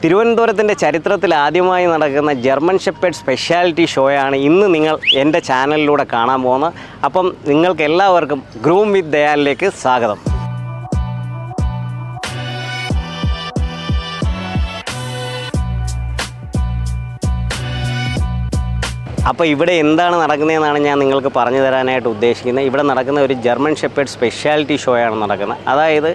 തിരുവനന്തപുരത്തിൻ്റെ ചരിത്രത്തിൽ ആദ്യമായി നടക്കുന്ന ജർമ്മൻ ഷെപ്പേർഡ് സ്പെഷ്യാലിറ്റി ഷോയാണ് ഇന്ന് നിങ്ങൾ എൻ്റെ ചാനലിലൂടെ കാണാൻ പോകുന്നത്. അപ്പം നിങ്ങൾക്ക് എല്ലാവർക്കും ഗ്രൂം വിത്ത് ദയാലിലേക്ക് സ്വാഗതം. അപ്പോൾ ഇവിടെ എന്താണ് നടക്കുന്നതെന്നാണ് ഞാൻ നിങ്ങൾക്ക് പറഞ്ഞു തരാനായിട്ട് ഉദ്ദേശിക്കുന്നത്. ഇവിടെ നടക്കുന്ന ഒരു ജർമ്മൻ ഷെപ്പേർഡ് സ്പെഷ്യാലിറ്റി ഷോയാണ് നടക്കുന്നത്. അതായത്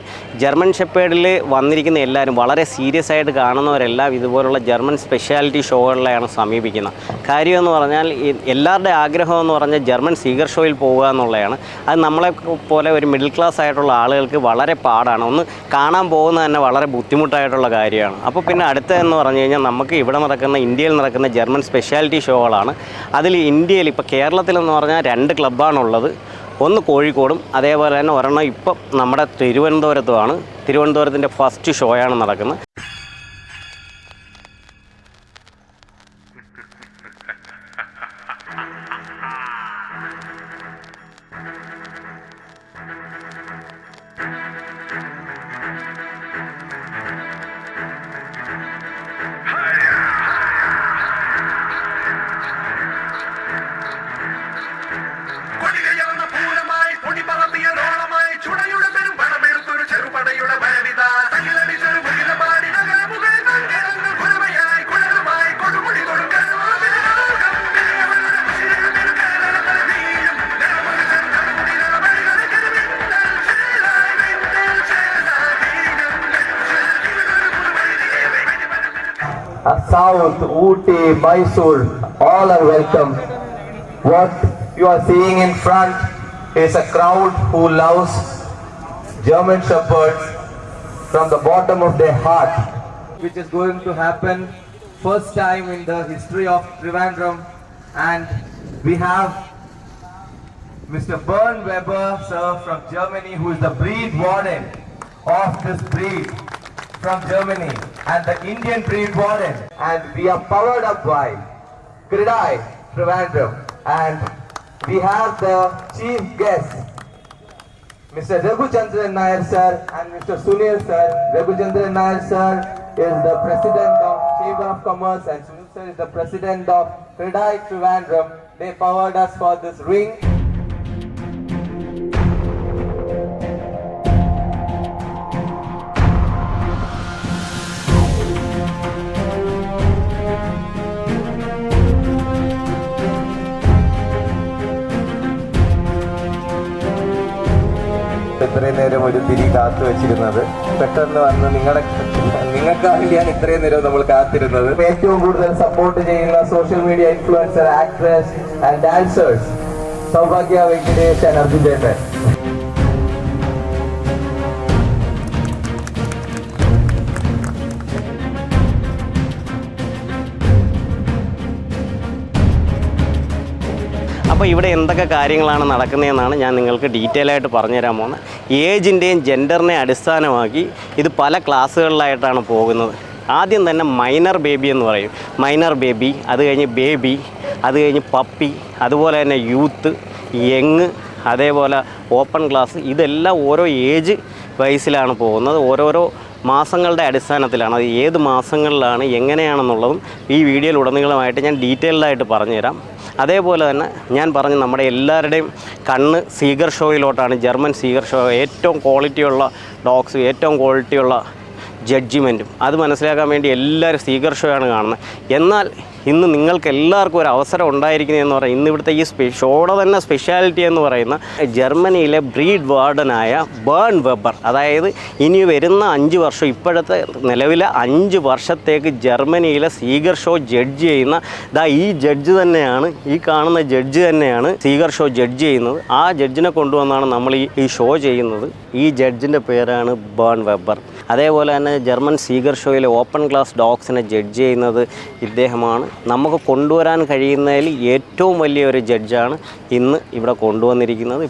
ജർമ്മൻ ഷെപ്പേർഡിൽ വന്നിരിക്കുന്ന എല്ലാവരും വളരെ സീരിയസ് ആയിട്ട് കാണുന്നവരെല്ലാം ഇതുപോലുള്ള ജർമ്മൻ സ്പെഷ്യാലിറ്റി ഷോകളിലാണ് സമീപിക്കുന്നത്. കാര്യമെന്ന് പറഞ്ഞാൽ എല്ലാവരുടെ ആഗ്രഹം എന്ന് പറഞ്ഞാൽ ജർമ്മൻ സീഗർ ഷോയിൽ പോവുക എന്നുള്ളതാണ്. അത് നമ്മളെ പോലെ ഒരു മിഡിൽ ക്ലാസ് ആയിട്ടുള്ള ആളുകൾക്ക് വളരെ പാടാണ്. ഒന്ന് കാണാൻ പോകുന്നത് തന്നെ വളരെ ബുദ്ധിമുട്ടായിട്ടുള്ള കാര്യമാണ്. അപ്പോൾ പിന്നെ അടുത്തതെന്ന് പറഞ്ഞു കഴിഞ്ഞാൽ നമുക്ക് ഇവിടെ നടക്കുന്ന ഇന്ത്യയിൽ നടക്കുന്ന ജർമ്മൻ സ്പെഷ്യാലിറ്റി ഷോകളാണ്. അതിൽ ഇന്ത്യയിൽ ഇപ്പോൾ കേരളത്തിലെന്ന് പറഞ്ഞാൽ 2 ക്ലബ്ബാണുള്ളത്. ഒന്ന് കോഴിക്കോടും അതേപോലെ തന്നെ ഒരെണ്ണം ഇപ്പം നമ്മുടെ തിരുവനന്തപുരത്തുമാണ്. തിരുവനന്തപുരത്തിൻ്റെ ഫസ്റ്റ് ഷോയാണ് നടക്കുന്നത്. South, Ooty, Mysore, all are welcome. What you are seeing in front is a crowd who loves German Shepherds from the bottom of their heart, which is going to happen first time in the history of Trivandrum. And we have Mr. Bernd Weber, sir, from Germany, who is the breed warden of this breed from Germany and the Indian breed warden, and we are powered up by Kridai Trivandrum. And we have the chief guest, Mr. Raghujandran Nair sir and Mr. Sunil sir. Raghujandran Nair sir is the president of Chamber of Commerce and Sunil sir is the president of Kridai Trivandrum. They powered us for this ring. ഇത്രയും നേരം ഒരു തിരി കാത്തു വെച്ചിരുന്നത് പെട്ടെന്ന് വന്ന് നിങ്ങൾക്ക് വേണ്ടിയാണ് ഇത്രയും നേരം നമ്മൾ കാത്തിരുന്നത്. ഏറ്റവും കൂടുതൽ സപ്പോർട്ട് ചെയ്യുന്ന social media influencer, actress and dancers Saubhagya Venkitesh and Arjun ചേട്ടൻ. അപ്പോൾ ഇവിടെ എന്തൊക്കെ കാര്യങ്ങളാണ് നടക്കുന്നതെന്നാണ് ഞാൻ നിങ്ങൾക്ക് ഡീറ്റെയിൽ ആയിട്ട് പറഞ്ഞുതരാൻ പോകുന്നത്. ഏജിൻ്റെയും ജെൻഡറിനെ അടിസ്ഥാനമാക്കി ഇത് പല ക്ലാസ്സുകളിലായിട്ടാണ് പോകുന്നത്. ആദ്യം തന്നെ മൈനർ ബേബി എന്ന് പറയും. മൈനർ ബേബി, അത് കഴിഞ്ഞ് ബേബി, അത് കഴിഞ്ഞ് പപ്പി, അതുപോലെ തന്നെ യൂത്ത്, യങ്, അതേപോലെ ഓപ്പൺ ക്ലാസ്. ഇതെല്ലാം ഓരോ ഏജ് വയസ്സിലാണ് പോകുന്നത്. ഓരോരോ മാസങ്ങളുടെ അടിസ്ഥാനത്തിലാണ്. അത് ഏത് മാസങ്ങളിലാണ് എങ്ങനെയാണെന്നുള്ളതും ഈ വീഡിയോയിൽ ഉടനീളമായിട്ട് ഞാൻ ഡീറ്റെയിൽഡായിട്ട് പറഞ്ഞുതരാം. അതേപോലെ തന്നെ ഞാൻ പറഞ്ഞ നമ്മുടെ എല്ലാവരുടെയും കണ്ണ് സീഗർ ഷോയിലോട്ടാണ്. ജർമ്മൻ സീഗർ ഷോ, ഏറ്റവും ക്വാളിറ്റിയുള്ള ഡോഗ്സ്, ഏറ്റവും ക്വാളിറ്റിയുള്ള ജഡ്ജിമെൻറ്റും. അത് മനസ്സിലാക്കാൻ വേണ്ടി എല്ലാവരും സീഗർ ഷോയാണ് കാണുന്നത്. എന്നാൽ ഇന്ന് നിങ്ങൾക്ക് എല്ലാവർക്കും ഒരു അവസരം ഉണ്ടായിരിക്കുന്നതെന്ന് പറയാം. ഇന്ന് ഇവിടുത്തെ ഈ ഷോയുടെ തന്നെ സ്പെഷ്യാലിറ്റി എന്ന് പറയുന്ന ജർമ്മനിയിലെ ബ്രീഡ് വാർഡനായ ബേൺ വെബർ, അതായത് ഇനി വരുന്ന 5 വർഷം, ഇപ്പോഴത്തെ നിലവിലെ 5 വർഷത്തേക്ക് ജർമ്മനിയിലെ സീഗർ ഷോ ജഡ്ജ് ചെയ്യുന്ന ഈ ജഡ്ജ് തന്നെയാണ്, ഈ കാണുന്ന ജഡ്ജ് തന്നെയാണ് സീഗർ ഷോ ജഡ്ജ് ചെയ്യുന്നത്. ആ ജഡ്ജിനെ കൊണ്ടുവന്നാണ് നമ്മൾ ഈ ഷോ ചെയ്യുന്നത്. ഈ ജഡ്ജിൻ്റെ പേരാണ് ബേൺ വെബർ. അതേപോലെ തന്നെ ജർമ്മൻ സീഗർ ഷോയിലെ ഓപ്പൺ ക്ലാസ് ഡോഗ്സിനെ ജഡ്ജ് ചെയ്യുന്നത് ഇദ്ദേഹമാണ്. നമുക്ക് കൊണ്ടുവരാൻ കഴിയുന്നതിൽ ഏറ്റവും വലിയൊരു ജഡ്ജാണ് ഇന്ന് ഇവിടെ കൊണ്ടുവന്നിരിക്കുന്നത്.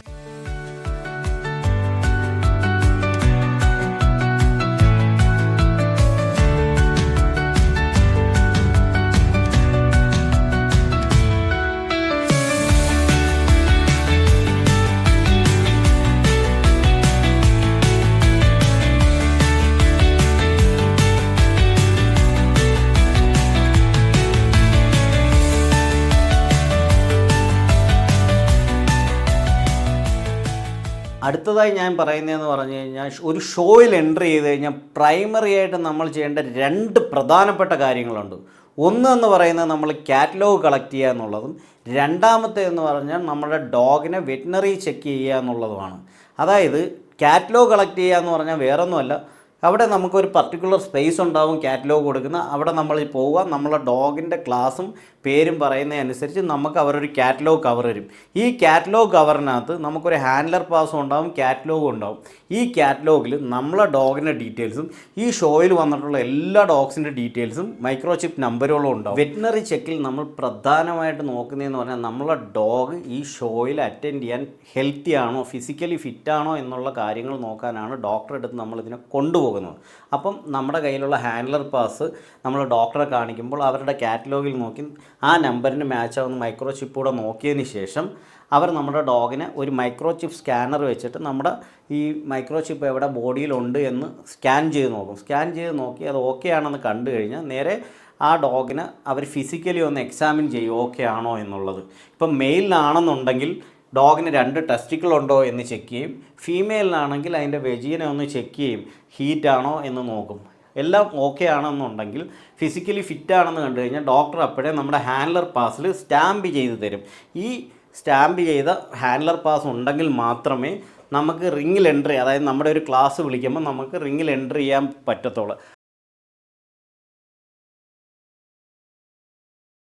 അടുത്തതായി ഞാൻ പറയുന്നതെന്ന് പറഞ്ഞു കഴിഞ്ഞാൽ ഒരു ഷോയിൽ എൻട്രി ചെയ്ത് കഴിഞ്ഞാൽ പ്രൈമറി ആയിട്ട് നമ്മൾ ചെയ്യേണ്ട 2 പ്രധാനപ്പെട്ട കാര്യങ്ങളുണ്ട്. ഒന്ന് എന്ന് പറയുന്നത് നമ്മൾ കാറ്റലോഗ് കളക്ട് ചെയ്യുക എന്നുള്ളതും, രണ്ടാമത്തെ എന്ന് പറഞ്ഞാൽ നമ്മുടെ ഡോഗിനെ വെറ്റിനറി ചെക്ക് ചെയ്യുക എന്നുള്ളതുമാണ്. അതായത് കാറ്റലോഗ് കളക്ട് ചെയ്യുക എന്ന് പറഞ്ഞാൽ വേറൊന്നുമല്ല, അവിടെ നമുക്കൊരു പർട്ടിക്കുലർ സ്പേസ് ഉണ്ടാവും കാറ്റലോഗ് കൊടുക്കുന്ന. അവിടെ നമ്മൾ പോവുക, നമ്മളെ ഡോഗിൻ്റെ ക്ലാസ്സും പേരും പറയുന്നതനുസരിച്ച് നമുക്ക് അവരൊരു കാറ്റലോഗ് കവർ തരും. ഈ കാറ്റലോഗ് കവറിനകത്ത് നമുക്കൊരു ഹാൻഡ്ലർ പാസും ഉണ്ടാവും, കാറ്റലോഗും ഉണ്ടാവും. ഈ കാറ്റലോഗിൽ നമ്മളെ ഡോഗിൻ്റെ ഡീറ്റെയിൽസും ഈ ഷോയിൽ വന്നിട്ടുള്ള എല്ലാ ഡോഗ്സിൻ്റെ ഡീറ്റെയിൽസും മൈക്രോചിപ്പ് നമ്പറുകളും ഉണ്ടാവും. വെറ്റിനറി ചെക്കിൽ നമ്മൾ പ്രധാനമായിട്ട് നോക്കുന്നതെന്ന് പറഞ്ഞാൽ നമ്മളെ ഡോഗ് ഈ ഷോയിൽ അറ്റൻഡ് ചെയ്യാൻ ഹെൽത്തി ആണോ, ഫിസിക്കലി ഫിറ്റാണോ എന്നുള്ള കാര്യങ്ങൾ നോക്കാനാണ് ഡോക്ടറെ അടുത്ത് നമ്മളിതിനെ കൊണ്ടുപോകുന്നത്. അപ്പം നമ്മുടെ കയ്യിലുള്ള ഹാൻഡ്ലർ പാസ് നമ്മൾ ഡോക്ടറെ കാണിക്കുമ്പോൾ അവരുടെ കാറ്റലോഗിൽ നോക്കി ആ നമ്പറിന് മാച്ച് ആവുന്ന മൈക്രോചിപ്പ് കൂടെ നോക്കിയതിന് ശേഷം അവർ നമ്മുടെ ഡോഗിനെ ഒരു മൈക്രോചിപ്പ് സ്കാനർ വെച്ചിട്ട് നമ്മുടെ ഈ മൈക്രോചിപ്പ് എവിടെ ബോഡിയിലുണ്ട് എന്ന് സ്കാൻ ചെയ്ത് നോക്കും. സ്കാൻ ചെയ്ത് നോക്കി അത് ഓക്കെ ആണെന്ന് കണ്ടു കഴിഞ്ഞാൽ നേരെ ആ ഡോഗിനെ അവർ ഫിസിക്കലി ഒന്ന് എക്സാമിൻ ചെയ്യും ഓക്കെ ആണോ എന്നുള്ളത്. ഇപ്പം മെയിലിനാണെന്നുണ്ടെങ്കിൽ ഡോഗിന് 2 ടെസ്റ്റിക്കിൾ ഉണ്ടോ എന്ന് ചെക്ക് ചെയ്യും. ഫീമെയിലിനാണെങ്കിൽ അതിൻ്റെ വെജീനെ ഒന്ന് ചെക്ക് ചെയ്യും, ഹീറ്റാണോ എന്ന് നോക്കും. എല്ലാം ഓക്കെ ആണെന്നുണ്ടെങ്കിൽ ഫിസിക്കലി ഫിറ്റാണെന്ന് കണ്ടു കഴിഞ്ഞാൽ ഡോക്ടർ അപ്പോഴേ നമ്മുടെ ഹാൻഡ്ലർ പാസിൽ സ്റ്റാമ്പ് ചെയ്ത് തരും. ഈ സ്റ്റാമ്പ് ചെയ്ത ഹാൻഡ്ലർ പാസ് ഉണ്ടെങ്കിൽ മാത്രമേ നമുക്ക് റിങ്ങിൽ എൻട്രി, അതായത് നമ്മുടെ ഒരു ക്ലാസ് വിളിക്കുമ്പോൾ നമുക്ക് റിങ്ങിൽ എൻട്രി ചെയ്യാൻ പറ്റത്തുള്ളൂ.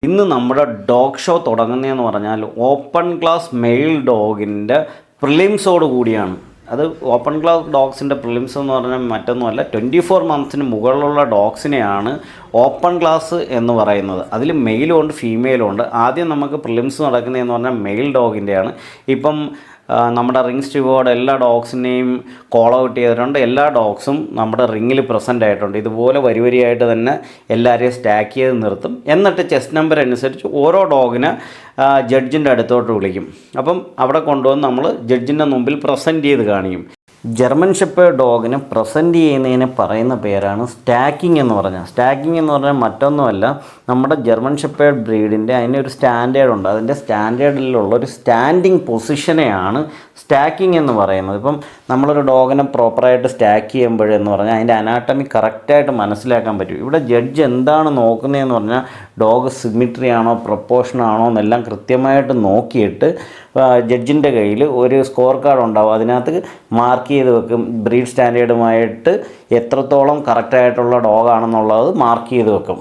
ഇന്ന് നമ്മുടെ ഡോഗ് ഷോ തുടങ്ങുന്നതെന്ന് പറഞ്ഞാൽ ഓപ്പൺ ക്ലാസ് മെയിൽ ഡോഗിൻ്റെ പ്രിലിംസോട് കൂടിയാണ്. അത് ഓപ്പൺ ക്ലാസ് ഡോഗ്സിൻ്റെ പ്രിലിംസ് എന്ന് പറഞ്ഞാൽ മറ്റൊന്നുമല്ല, 24 മന്ത്സിന് മുകളിലുള്ള ഡോഗ്സിനെയാണ് ഓപ്പൺ ക്ലാസ് എന്ന് പറയുന്നത്. അതിൽ മെയിലും ഉണ്ട് ഫീമെയിലും ഉണ്ട്. ആദ്യം നമുക്ക് പ്രിലിംസ് നടക്കുന്നതെന്ന് പറഞ്ഞാൽ മെയിൽ ഡോഗിൻ്റെയാണ്. ഇപ്പം നമ്മുടെ റിംഗ് സ്റ്റിവേർഡ് എല്ലാ ഡോഗ്സിനെയും കോൾ ഔട്ട് ചെയ്തിട്ടുണ്ട്. എല്ലാ ഡോഗ്സും നമ്മുടെ റിങ്ങിൽ പ്രസൻ്റ് ആയിട്ടുണ്ട്. ഇതുപോലെ വരിയായിട്ട് തന്നെ എല്ലാവരെയും സ്റ്റാക്ക് ചെയ്ത് നിർത്തും. എന്നിട്ട് ചെസ്റ്റ് നമ്പർ അനുസരിച്ച് ഓരോ ഡോഗിനെ ജഡ്ജിൻ്റെ അടുത്തോട്ട് വിളിക്കും. അപ്പം അവിടെ കൊണ്ടുവന്ന് നമ്മൾ ജഡ്ജിൻ്റെ മുമ്പിൽ പ്രസൻറ്റ് ചെയ്ത് കാണിക്കും. ജർമ്മൻ ഷെപ്പേർഡ് ഡോഗിനെ പ്രസൻറ്റ് ചെയ്യുന്നതിന് പറയുന്ന പേരാണ് സ്റ്റാക്കിംഗ് എന്ന് പറഞ്ഞാൽ. സ്റ്റാക്കിംഗ് എന്ന് പറഞ്ഞാൽ മറ്റൊന്നുമല്ല, നമ്മുടെ ജർമ്മൻ ഷെപ്പേർഡ് ബ്രീഡിൻ്റെ അതിനൊരു സ്റ്റാൻഡേർഡ് ഉണ്ട്. അതിൻ്റെ സ്റ്റാൻഡേർഡിലുള്ള ഒരു സ്റ്റാൻഡിങ് പൊസിഷനെയാണ് സ്റ്റാക്കിംഗ് എന്ന് പറയുന്നത്. ഇപ്പം നമ്മളൊരു ഡോഗിനെ പ്രോപ്പറായിട്ട് സ്റ്റാക്ക് ചെയ്യുമ്പോഴെന്ന് പറഞ്ഞാൽ അതിൻ്റെ അനാട്ടമി കറക്റ്റായിട്ട് മനസ്സിലാക്കാൻ പറ്റും. ഇവിടെ ജഡ്ജ് എന്താണ് നോക്കുന്നതെന്ന് പറഞ്ഞാൽ ഡോഗ് സിമിട്രി ആണോ പ്രൊപ്പോർഷൻ ആണോ എന്നെല്ലാം കൃത്യമായിട്ട് നോക്കിയിട്ട് ജഡ്ജിൻ്റെ കയ്യിൽ ഒരു സ്കോർ കാർഡ് ഉണ്ടാവും. അതിനകത്ത് മാർക്ക് ചെയ്ത് വെക്കും. ബ്രീഡ് സ്റ്റാൻഡേർഡുമായിട്ട് എത്രത്തോളം കറക്റ്റായിട്ടുള്ള ഡോഗാണെന്നുള്ളത് മാർക്ക് ചെയ്ത് വെക്കും.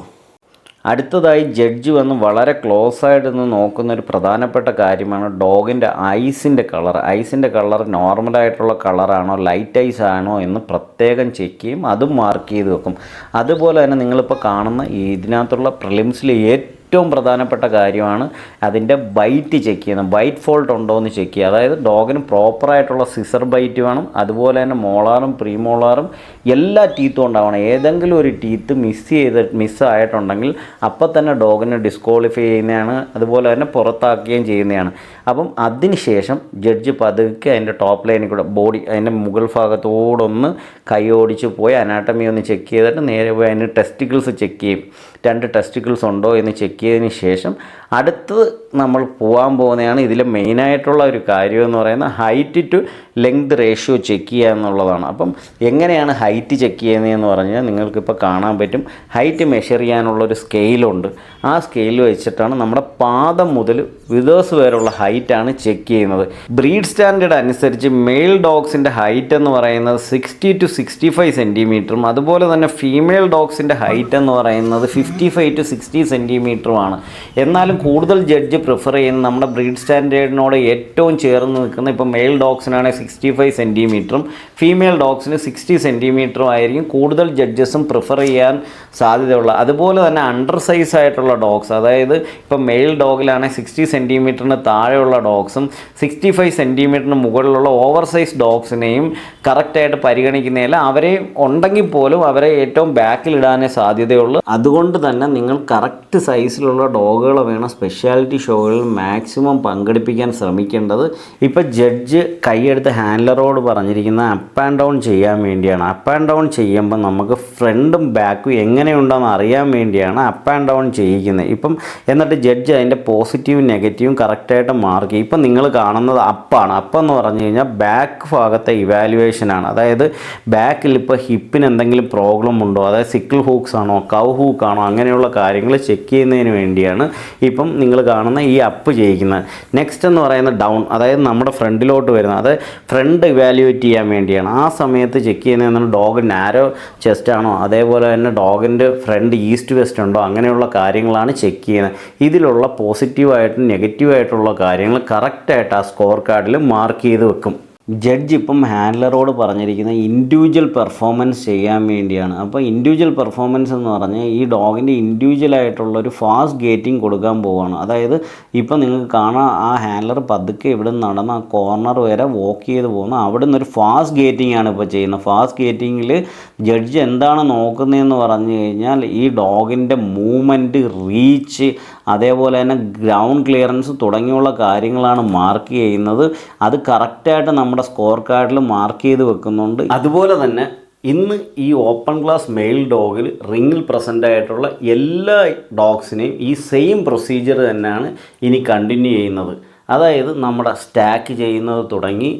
അടുത്തതായി ജഡ്ജ് വന്ന് വളരെ ക്ലോസ് ആയിട്ട് നിന്ന് നോക്കുന്നൊരു പ്രധാനപ്പെട്ട കാര്യമാണ് ഡോഗിൻ്റെ ഐസിൻ്റെ കളർ. ഐസിൻ്റെ കളർ നോർമലായിട്ടുള്ള കളറാണോ ലൈറ്റ് ഐസ് ആണോ എന്ന് പ്രത്യേകം ചെക്ക് ചെയ്യും. അതും മാർക്ക് ചെയ്ത് വെക്കും. അതുപോലെ തന്നെ നിങ്ങളിപ്പോൾ കാണുന്ന ഇതിനകത്തുള്ള പ്രിലിംസിൽ ഏറ്റവും പ്രധാനപ്പെട്ട കാര്യമാണ് അതിൻ്റെ ബൈറ്റ് ചെക്ക് ചെയ്യുന്നത്. ബൈറ്റ് ഫോൾട്ട് ഉണ്ടോ എന്ന് ചെക്ക് ചെയ്യുക. അതായത് ഡോഗിന് പ്രോപ്പറായിട്ടുള്ള സിസർ ബൈറ്റ് വേണം. അതുപോലെ തന്നെ മോളാറും പ്രീമോളാറും എല്ലാ ടീത്തും ഉണ്ടാവണം. ഏതെങ്കിലും ഒരു ടീത്ത് മിസ്സായിട്ടുണ്ടെങ്കിൽ അപ്പം തന്നെ ഡോഗിനെ ഡിസ്ക്വാളിഫൈ ചെയ്യുന്നതാണ്. അതുപോലെ തന്നെ പുറത്താക്കുകയും ചെയ്യുന്നതാണ്. അപ്പം അതിന് ശേഷം ജഡ്ജ് പതുക്കെ അതിൻ്റെ ടോപ്പ് ലൈനിൽ കൂടെ ബോഡി അതിൻ്റെ മുകൾ ഭാഗത്തോടൊന്ന് കൈ ഓടിച്ച് പോയി അനാട്ടമി ഒന്ന് ചെക്ക് ചെയ്തിട്ട് നേരെ പോയി അതിന് ടെസ്റ്റിക്കിൾസ് ചെക്ക് ചെയ്യും. 2 ടെസ്റ്റിക്കിൾസ് ഉണ്ടോ എന്ന് ചെക്ക് ചെയ്തതിന് ശേഷം അടുത്തത് നമ്മൾ പോകാൻ പോകുന്നതാണ് ഇതിലെ മെയിനായിട്ടുള്ള ഒരു കാര്യം എന്ന് പറയുന്നത് height to length ratio check ചെയ്യുക എന്നുള്ളതാണ്. അപ്പം എങ്ങനെയാണ് ഹൈറ്റ് ചെക്ക് ചെയ്യുന്നതെന്ന് പറഞ്ഞാൽ നിങ്ങൾക്കിപ്പോൾ കാണാൻ പറ്റും. ഹൈറ്റ് മെഷർ ചെയ്യാനുള്ളൊരു സ്കെയിലുണ്ട്. ആ സ്കെയിൽ വെച്ചിട്ടാണ് നമ്മുടെ പാദം മുതൽ വിതേഴ്സ് വരെയുള്ള ഹൈറ്റാണ് ചെക്ക് ചെയ്യുന്നത്. ബ്രീഡ് സ്റ്റാൻഡേർഡ് അനുസരിച്ച് മെയിൽ ഡോഗ്സിൻ്റെ ഹൈറ്റ് എന്ന് പറയുന്നത് 60 to 65 സെൻറ്റിമീറ്ററും അതുപോലെ തന്നെ ഫീമെയിൽ ഡോഗ്സിൻ്റെ ഹൈറ്റ് എന്ന് പറയുന്നത് 55 to 60 സെൻറ്റിമീറ്ററുമാണ്. എന്നാലും കൂടുതൽ ജഡ്ജ് പ്രിഫർ ചെയ്യുന്ന നമ്മുടെ ബ്രീഡ് സ്റ്റാൻഡേർഡിനോട് ഏറ്റവും ചേർന്ന് നിൽക്കുന്ന ഇപ്പോൾ മെയിൽ ഡോഗ്സിനാണെങ്കിൽ 65 സെൻറ്റിമീറ്ററും ഫീമെയിൽ ഡോഗ്സിന് 60 സെൻറ്റിമീറ്ററും ആയിരിക്കും കൂടുതൽ ജഡ്ജസും പ്രിഫർ ചെയ്യാൻ സാധ്യതയുള്ള. അതുപോലെ തന്നെ അണ്ടർ സൈസ് ആയിട്ടുള്ള ഡോഗ്സ്, അതായത് ഇപ്പോൾ മെയിൽ ഡോഗിലാണെങ്കിൽ 60 സെൻറ്റിമീറ്ററിന് താഴെയുള്ള ഡോഗ്സും 65 സെൻറ്റിമീറ്ററിന് മുകളിലുള്ള ഓവർ സൈസ് ഡോഗ്സിനെയും കറക്റ്റായിട്ട് പരിഗണിക്കുന്നതിൽ അവരെ ഉണ്ടെങ്കിൽ പോലും അവരെ ഏറ്റവും ബാക്കിലിടാനേ സാധ്യതയുള്ളൂ. അതുകൊണ്ട് തന്നെ നിങ്ങൾ കറക്റ്റ് സൈസിലുള്ള ഡോഗുകൾ വേണം സ്പെഷ്യാലിറ്റി ഷോകളിൽ മാക്സിമം പങ്കെടുപ്പിക്കാൻ ശ്രമിക്കേണ്ടത്. ഇപ്പോൾ ജഡ്ജ് കൈയെടുത്ത് ഹാൻഡലറോട് പറഞ്ഞിരിക്കുന്ന അപ്പ് ആൻഡ് ഡൗൺ ചെയ്യാൻ വേണ്ടിയാണ്. അപ്പ് ആൻഡ് ഡൗൺ ചെയ്യുമ്പോൾ നമുക്ക് ഫ്രണ്ടും ബാക്കും എങ്ങനെയുണ്ടെന്ന് അറിയാൻ വേണ്ടിയാണ് അപ്പ് ആൻഡ് ഡൗൺ ചെയ്യിക്കുന്നത്. ഇപ്പം എന്നിട്ട് ജഡ്ജ് അതിൻ്റെ പോസിറ്റീവും നെഗറ്റീവും കറക്റ്റായിട്ട് മാർക്ക് ചെയ്യും. ഇപ്പം നിങ്ങൾ കാണുന്നത് അപ്പാണ്. അപ്പെന്ന് പറഞ്ഞു കഴിഞ്ഞാൽ ബാക്ക് ഭാഗത്തെ ഇവാലുവേഷനാണ്. അതായത് ബാക്കിൽ ഇപ്പോൾ ഹിപ്പിന് എന്തെങ്കിലും പ്രോബ്ലം ഉണ്ടോ, അതായത് സിക്കിൾ ഹൂക്സ് ആണോ കവ് ഹൂക്കാണോ അങ്ങനെയുള്ള കാര്യങ്ങൾ ചെക്ക് ചെയ്യുന്നതിന് വേണ്ടിയാണ് ഇപ്പം നിങ്ങൾ കാണുന്ന ഈ അപ്പ് ചെയ്യിക്കുന്നത്. നെക്സ്റ്റ് എന്ന് പറയുന്നത് ഡൗൺ, അതായത് നമ്മുടെ ഫ്രണ്ടിലോട്ട് വരുന്നത്, അത് ഫ്രണ്ട് ഇവാലുവേറ്റ് ചെയ്യാൻ വേണ്ടിയാണ്. ആ സമയത്ത് ചെക്ക് ചെയ്യുന്നതെന്ന് ഡോഗ് നാരോ ചെസ്റ്റ് ആണോ, അതേപോലെ തന്നെ ഡോഗിൻ്റെ ഫ്രണ്ട് ഈസ്റ്റ് വെസ്റ്റ് ഉണ്ടോ, അങ്ങനെയുള്ള കാര്യങ്ങളാണ് ചെക്ക് ചെയ്യുന്നത്. ഇതിലുള്ള പോസിറ്റീവായിട്ടും നെഗറ്റീവായിട്ടുള്ള കാര്യങ്ങൾ കറക്റ്റായിട്ട് ആ സ്കോർ കാർഡിൽ മാർക്ക് ചെയ്ത് വെക്കും. ജഡ്ജ് ഇപ്പം ഹാൻഡലറോട് പറഞ്ഞിരിക്കുന്നത് ഇൻഡിവിജ്വൽ പെർഫോമൻസ് ചെയ്യാൻ വേണ്ടിയാണ്. അപ്പോൾ ഇൻഡിവിജ്വൽ പെർഫോമൻസ് എന്ന് പറഞ്ഞാൽ ഈ ഡോഗിൻ്റെ ഇൻഡിവിജ്വലായിട്ടുള്ളൊരു ഫാസ്റ്റ് ഗേറ്റിംഗ് കൊടുക്കാൻ പോവുകയാണ്. അതായത് ഇപ്പം നിങ്ങൾക്ക് കാണാം ആ ഹാൻഡലർ പതുക്കെ ഇവിടെ നടന്ന് ആ കോർണർ വരെ വോക്ക് ചെയ്ത് പോകുന്നു. അവിടെ നിന്നൊരു ഫാസ്റ്റ് ഗേറ്റിംഗ് ആണ് ഇപ്പോൾ ചെയ്യുന്നത്. ഫാസ്റ്റ് ഗേറ്റിങ്ങിൽ ജഡ്ജ് എന്താണ് നോക്കുന്നതെന്ന് പറഞ്ഞു കഴിഞ്ഞാൽ ഈ ഡോഗിൻ്റെ മൂവ്മെൻറ്റ്, റീച്ച്, അതേപോലെ തന്നെ ഗ്രൗണ്ട് ക്ലിയറൻസ് തുടങ്ങിയുള്ള കാര്യങ്ങളാണ് മാർക്ക് ചെയ്യുന്നത്. അത് കറക്റ്റായിട്ട് നമ്മുടെ സ്കോർ കാർഡിൽ മാർക്ക് ചെയ്ത് വെക്കുന്നുണ്ട്. അതുപോലെ തന്നെ ഇന്ന് ഈ ഓപ്പൺ ക്ലാസ് മെയിൽ ഡോഗിൽ റിങ്ങിൽ പ്രസൻ്റ് ആയിട്ടുള്ള എല്ലാ ഡോഗ്സിനെയും ഈ സെയിം പ്രൊസീജിയർ തന്നെയാണ് ഇനി കണ്ടിന്യൂ ചെയ്യുന്നത്. അതായത് നമ്മുടെ സ്റ്റാക്ക് ചെയ്യുന്നത് തുടങ്ങി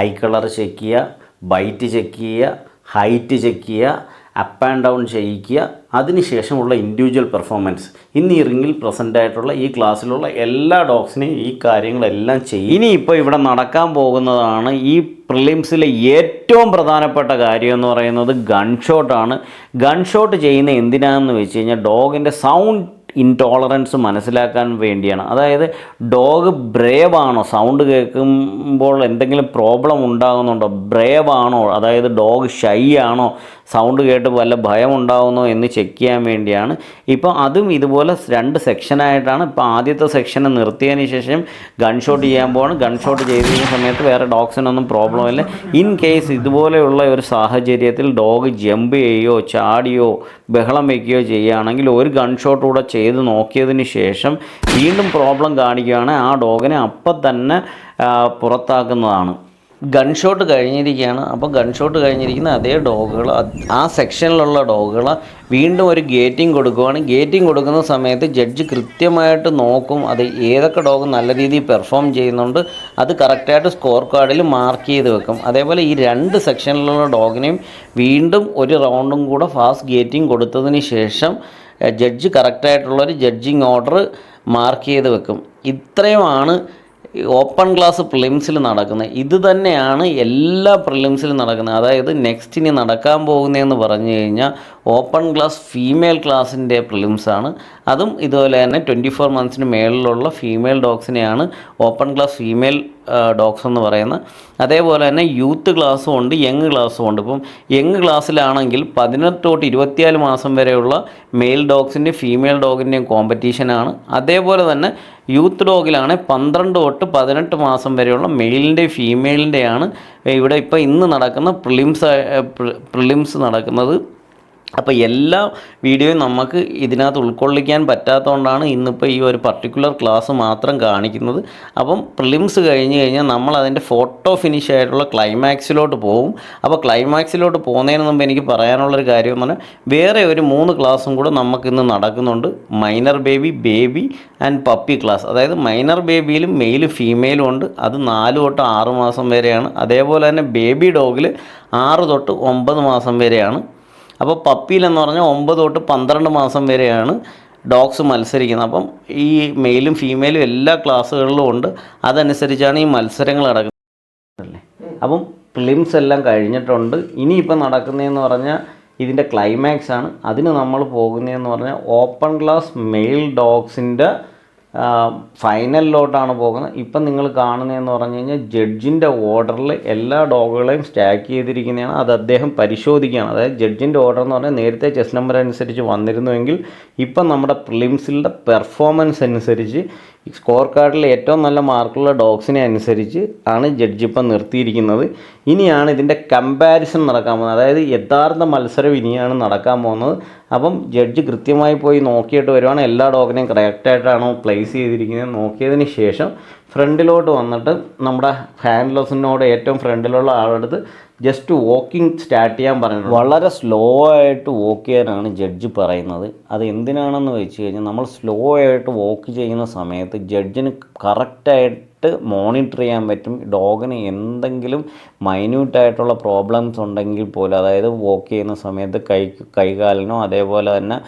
ഐ കളർ ചെക്ക് ചെയ്യുക, ബൈറ്റ് ചെക്ക് ചെയ്യുക, ഹൈറ്റ് ചെക്ക് ചെയ്യുക, അപ്പ് ആൻഡ് ഡൗൺ ചെയ്യിക്കുക, അതിനുശേഷമുള്ള ഇൻഡിവിജ്വൽ പെർഫോമൻസ്. ഇന്ന് ഈ റിങ്ങിൽ പ്രസൻ്റ് ആയിട്ടുള്ള ഈ ക്ലാസ്സിലുള്ള എല്ലാ ഡോഗ്സിനെയും ഈ കാര്യങ്ങളെല്ലാം ചെയ്യും. ഇനിയിപ്പോൾ ഇവിടെ നടക്കാൻ പോകുന്നതാണ് ഈ പ്രിലിംസിലെ ഏറ്റവും പ്രധാനപ്പെട്ട കാര്യം എന്ന് പറയുന്നത് ഗൺഷോട്ടാണ്. ഗൺഷോട്ട് ചെയ്യുന്ന എന്തിനാണെന്ന് വെച്ച് കഴിഞ്ഞാൽ ഡോഗിൻ്റെ സൗണ്ട് ഇൻടോളറൻസ് മനസ്സിലാക്കാൻ വേണ്ടിയാണ്. അതായത് ഡോഗ് ബ്രേവ് ആണോ, സൗണ്ട് കേൾക്കുമ്പോൾ എന്തെങ്കിലും പ്രോബ്ലം ഉണ്ടാകുന്നുണ്ടോ, ബ്രേവ് ആണോ, അതായത് ഡോഗ് ഷൈ ആണോ, സൗണ്ട് കേട്ട് വല്ല ഭയം ഉണ്ടാകുന്നോ എന്ന് ചെക്ക് ചെയ്യാൻ വേണ്ടിയാണ്. ഇപ്പോൾ അതും ഇതുപോലെ 2 സെക്ഷനായിട്ടാണ്. ഇപ്പോൾ ആദ്യത്തെ സെക്ഷനെ നിർത്തിയതിന് ശേഷം ഗൺഷോട്ട് ചെയ്യാൻ പോവാണ്. ഗൺഷോട്ട് ചെയ്തിരുന്ന സമയത്ത് വേറെ ഡോഗ്സിനൊന്നും പ്രോബ്ലം ഇല്ല. ഇൻ കേസ് ഇതുപോലെയുള്ള ഒരു സാഹചര്യത്തിൽ ഡോഗ് ജമ്പ് ചെയ്യുകയോ ചാടിയോ ബഹളം വയ്ക്കുകയോ ചെയ്യുകയാണെങ്കിൽ ഒരു ഗൺഷോട്ട് കൂടെ ചെയ്ത് നോക്കിയതിന് ശേഷം വീണ്ടും പ്രോബ്ലം കാണിക്കുകയാണെങ്കിൽ ആ ഡോഗിനെ അപ്പം തന്നെ പുറത്താക്കുന്നതാണ്. ഗൺഷോട്ട് കഴിഞ്ഞിരിക്കുകയാണ്. അപ്പോൾ ഗൺഷോട്ട് കഴിഞ്ഞിരിക്കുന്ന അതേ ഡോഗുകൾ, ആ സെക്ഷനിലുള്ള ഡോഗുകൾ വീണ്ടും ഒരു ഗേറ്റിംഗ് കൊടുക്കുകയാണ്. ഗേറ്റിംഗ് കൊടുക്കുന്ന സമയത്ത് ജഡ്ജ് കൃത്യമായിട്ട് നോക്കും അത് ഏതൊക്കെ ഡോഗ് നല്ല രീതിയിൽ പെർഫോം ചെയ്യുന്നുണ്ട്, അത് കറക്റ്റായിട്ട് സ്കോർ കാർഡിൽ മാർക്ക് ചെയ്ത് വെക്കും. അതേപോലെ ഈ 2 സെക്ഷനിലുള്ള ഡോഗിനെയും വീണ്ടും ഒരു റൗണ്ടും കൂടെ ഫാസ്റ്റ് ഗേറ്റിംഗ് കൊടുത്തതിന് ശേഷം ജഡ്ജ് കറക്റ്റായിട്ടുള്ളൊരു ജഡ്ജിങ് ഓർഡർ മാർക്ക് ചെയ്ത് വെക്കും. ഇത്രയുമാണ് ഓപ്പൺ ക്ലാസ് പ്രിലിംസിൽ നടക്കുന്നത്. ഇത് തന്നെയാണ് എല്ലാ പ്രിലിംസിലും നടക്കുന്നത്. അതായത് നെക്സ്റ്റ് ഇനി നടക്കാൻ പോകുന്നതെന്ന് പറഞ്ഞു കഴിഞ്ഞാൽ ഓപ്പൺ ക്ലാസ് ഫീമെയിൽ ക്ലാസ്സിൻ്റെ പ്രിലിംസാണ്. അതും ഇതുപോലെ തന്നെ 24 മന്ത്സിന് മേളിലുള്ള ഫീമെയിൽ ഡോഗ്സിനെയാണ് ഓപ്പൺ ക്ലാസ് ഫീമെയിൽ ഡോഗ്സ് എന്ന് പറയുന്നത്. അതേപോലെ തന്നെ യൂത്ത് ക്ലാസ്സും ഉണ്ട്, യങ് ക്ലാസ്സും ഉണ്ട്. ഇപ്പം യങ് ക്ലാസ്സിലാണെങ്കിൽ 18 തൊട്ട് 24 മാസം വരെയുള്ള മെയിൽ ഡോഗ്സിൻ്റെയും ഫീമെയിൽ ഡോഗിൻ്റെയും കോമ്പറ്റീഷനാണ്. അതേപോലെ തന്നെ യൂത്ത് ഡോഗിലാണ് 12 തൊട്ട് 18 മാസം വരെയുള്ള മെയിലിൻ്റെയും ഫീമെയിലിൻ്റെയാണ് ഇവിടെ ഇപ്പോൾ ഇന്ന് നടക്കുന്ന പ്രിലിംസ് നടക്കുന്നത്. അപ്പോൾ എല്ലാ വീഡിയോയും നമുക്ക് ഇതിനകത്ത് ഉൾക്കൊള്ളിക്കാൻ പറ്റാത്തതുകൊണ്ടാണ് ഇന്നിപ്പോൾ ഈ ഒരു പർട്ടിക്കുലർ ക്ലാസ് മാത്രം കാണിക്കുന്നത്. അപ്പം പ്രിലിംസ് കഴിഞ്ഞ് കഴിഞ്ഞാൽ നമ്മൾ അതിൻ്റെ ഫോട്ടോ ഫിനിഷ് ആയിട്ടുള്ള ക്ലൈമാക്സിലോട്ട് പോകും. അപ്പോൾ ക്ലൈമാക്സിലോട്ട് പോകുന്നതിന് മുമ്പ് എനിക്ക് പറയാനുള്ളൊരു കാര്യം എന്ന് പറഞ്ഞാൽ വേറെ ഒരു 3 ക്ലാസ്സും കൂടെ നമുക്കിന്ന് നടക്കുന്നുണ്ട്. Minor baby and puppy class. അതായത് മൈനർ ബേബിയിലും മെയിലും ഫീമെയിലും ഉണ്ട്. അത് 4 തൊട്ട് 6 മാസം വരെയാണ്. അതേപോലെ തന്നെ ബേബി ഡോഗിൽ 6 തൊട്ട് 9 മാസം വരെയാണ്. അപ്പോൾ പപ്പിയിലെന്ന് പറഞ്ഞാൽ 9 തൊട്ട് 12 മാസം വരെയാണ് ഡോഗ്സ് മത്സരിക്കുന്നത്. അപ്പം ഈ മെയിലും ഫീമെയിലും എല്ലാ ക്ലാസ്സുകളിലും ഉണ്ട്. അതനുസരിച്ചാണ് ഈ മത്സരങ്ങൾ നടക്കുന്നത്. അപ്പം പ്രിലിംസ് എല്ലാം കഴിഞ്ഞിട്ടുണ്ട്. ഇനിയിപ്പോൾ നടക്കുന്നതെന്ന് പറഞ്ഞാൽ ഇതിൻ്റെ ക്ലൈമാക്സ് ആണ്. അതിന് നമ്മൾ പോകുന്നതെന്ന് പറഞ്ഞാൽ ഓപ്പൺ ക്ലാസ് മെയിൽ ഡോഗ്സിൻ്റെ ഫൈനലിലോട്ടാണ് പോകുന്നത്. ഇപ്പം നിങ്ങൾ കാണുന്നതെന്ന് പറഞ്ഞു കഴിഞ്ഞാൽ ജഡ്ജിൻ്റെ ഓർഡറിൽ എല്ലാ ഡോഗുകളെയും സ്റ്റാക്ക് ചെയ്തിരിക്കുന്നതാണ്. അത് അദ്ദേഹം പരിശോധിക്കുകയാണ്. അതായത് ജഡ്ജിൻ്റെ ഓർഡർ എന്ന് പറഞ്ഞാൽ നേരത്തെ ചെസ് നമ്പർ അനുസരിച്ച് വന്നിരുന്നുവെങ്കിൽ ഇപ്പം നമ്മുടെ പ്രിലിംസിൻ്റെ പെർഫോമൻസ് അനുസരിച്ച് സ്കോർ കാർഡിൽ ഏറ്റവും നല്ല മാർക്കുള്ള ഡോഗ്സിനെ അനുസരിച്ച് ആണ് ജഡ്ജ് ഇപ്പം നിർത്തിയിരിക്കുന്നത്. ഇനിയാണ് ഇതിൻ്റെ കമ്പാരിസൺ നടക്കാൻ പോകുന്നത്. അതായത് യഥാർത്ഥ മത്സരം ഇനിയാണ് നടക്കാൻ പോകുന്നത്. അപ്പം ജഡ്ജ് കൃത്യമായി പോയി നോക്കിയിട്ട് വരുവാണ് എല്ലാ ഡോഗിനെയും കറക്റ്റായിട്ടാണോ പ്ലേസ് ചെയ്തിരിക്കുന്നത് നോക്കിയതിന് ശേഷം ഫ്രണ്ടിലോട്ട് വന്നിട്ട് നമ്മുടെ ഹാൻഡ്ലേഴ്സിനോട് ഏറ്റവും ഫ്രണ്ടിലുള്ള ആളെടുത്ത് ജസ്റ്റ് വാക്കിംഗ് സ്റ്റാർട്ട് ചെയ്യാൻ പറഞ്ഞിട്ടുണ്ട്. വളരെ സ്ലോ ആയിട്ട് വാക്ക് ചെയ്യാനാണ് ജഡ്ജ് പറയുന്നത്. അത് എന്തിനാണെന്ന് വെച്ച് കഴിഞ്ഞാൽ നമ്മൾ സ്ലോ ആയിട്ട് വാക്ക് ചെയ്യുന്ന സമയത്ത് ജഡ്ജിന് കറക്റ്റായിട്ട് മോണിറ്റർ ചെയ്യാൻ പറ്റും. ഡോഗിന് എന്തെങ്കിലും മൈന്യൂട്ടായിട്ടുള്ള പ്രോബ്ലംസ് ഉണ്ടെങ്കിൽ പോലും, അതായത് വാക്ക് ചെയ്യുന്ന സമയത്ത് കൈകാലിനോ അതേപോലെ തന്നെ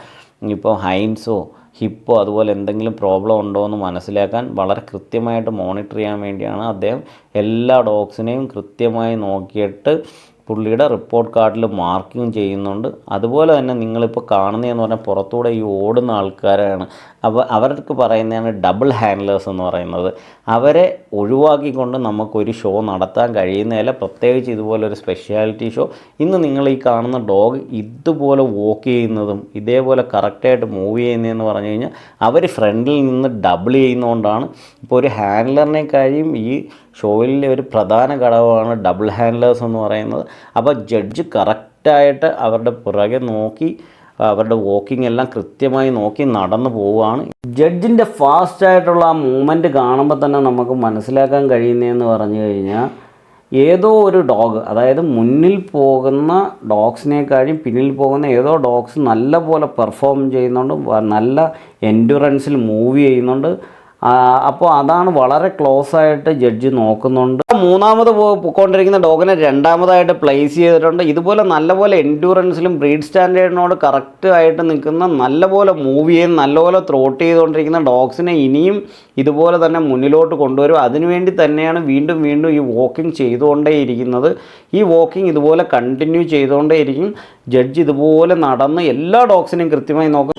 ഇപ്പോൾ ഹൈൻസോ ഹിപ്പോ അതുപോലെ എന്തെങ്കിലും പ്രോബ്ലം ഉണ്ടോ എന്ന് മനസ്സിലാക്കാൻ വളരെ കൃത്യമായിട്ട് മോണിറ്റർ ചെയ്യാൻ വേണ്ടിയാണ് അദ്ദേഹം എല്ലാ ഡോഗ്സിനെയും കൃത്യമായി നോക്കിയിട്ട് പുള്ളിയുടെ റിപ്പോർട്ട് കാർഡിൽ മാർക്കിങ് ചെയ്യുന്നുണ്ട്. അതുപോലെ തന്നെ നിങ്ങളിപ്പോൾ കാണുന്നതെന്ന് പറഞ്ഞാൽ പുറത്തൂടെ ഈ ഓടുന്ന ആൾക്കാരാണ്. അപ്പോൾ അവർക്ക് പറയുന്നതാണ് ഡബിൾ ഹാൻഡ്ലേഴ്സ് എന്ന് പറയുന്നത്. അവരെ ഒഴിവാക്കിക്കൊണ്ട് നമുക്കൊരു ഷോ നടത്താൻ കഴിയുന്നതല്ല, പ്രത്യേകിച്ച് ഇതുപോലൊരു സ്പെഷ്യാലിറ്റി ഷോ. ഇന്ന് നിങ്ങൾ ഈ കാണുന്ന ഡോഗ് ഇതുപോലെ വോക്ക് ചെയ്യുന്നതും ഇതേപോലെ കറക്റ്റായിട്ട് മൂവ് ചെയ്യുന്നതെന്ന് പറഞ്ഞു കഴിഞ്ഞാൽ അവർ ഫ്രണ്ടിൽ നിന്ന് ഡബിൾ ചെയ്യുന്നതുകൊണ്ടാണ്. ഇപ്പോൾ ഒരു ഹാൻഡ്ലറിനെ കഴിയും ഈ ഷോയിലെ ഒരു പ്രധാന ഘടകമാണ് ഡബിൾ ഹാൻഡ്ലേഴ്സ് എന്ന് പറയുന്നത്. അപ്പോൾ ജഡ്ജ് കറക്റ്റായിട്ട് അവരുടെ പുറകെ നോക്കി അവരുടെ വാക്കിംഗ് എല്ലാം കൃത്യമായി നോക്കി നടന്നു പോവുകയാണ്. ജഡ്ജിൻ്റെ ഫാസ്റ്റായിട്ടുള്ള ആ മൂവ്മെൻറ്റ് കാണുമ്പോൾ തന്നെ നമുക്ക് മനസ്സിലാക്കാൻ കഴിയുന്നതെന്ന് പറഞ്ഞു കഴിഞ്ഞാൽ ഏതോ ഒരു ഡോഗ്, അതായത് മുന്നിൽ പോകുന്ന ഡോഗ്സിനേക്കാളും പിന്നിൽ പോകുന്ന ഏതോ ഡോഗ്സ് നല്ല പോലെ പെർഫോം ചെയ്യുന്നുണ്ട്, നല്ല എൻഡുറൻസിൽ മൂവ് ചെയ്യുന്നുണ്ട്. അപ്പോൾ അതാണ് വളരെ ക്ലോസ് ആയിട്ട് ജഡ്ജ് നോക്കുന്നുണ്ട്. മൂന്നാമത് പോയിക്കൊണ്ടിരിക്കുന്ന ഡോഗിനെ രണ്ടാമതായിട്ട് പ്ലേസ് ചെയ്തിട്ടുണ്ട്. ഇതുപോലെ നല്ലപോലെ എൻഡ്യൂറൻസിലും ബ്രീഡ് സ്റ്റാൻഡേർഡിനോട് കറക്റ്റായിട്ട് നിൽക്കുന്ന, നല്ലപോലെ മൂവ് ചെയ്യുന്ന, നല്ലപോലെ ത്രോട്ട് ചെയ്തുകൊണ്ടിരിക്കുന്ന ഡോഗ്സിനെ ഇനിയും ഇതുപോലെ തന്നെ മുന്നിലോട്ട് കൊണ്ടുവരും. അതിനുവേണ്ടി തന്നെയാണ് വീണ്ടും വീണ്ടും ഈ വാക്കിംഗ് ചെയ്തുകൊണ്ടേയിരിക്കുന്നത്. ഈ വാക്കിംഗ് ഇതുപോലെ കണ്ടിന്യൂ ചെയ്തുകൊണ്ടേയിരിക്കും. ജഡ്ജ് ഇതുപോലെ നടന്ന് എല്ലാ ഡോഗ്സിനെയും കൃത്യമായി നോക്കും.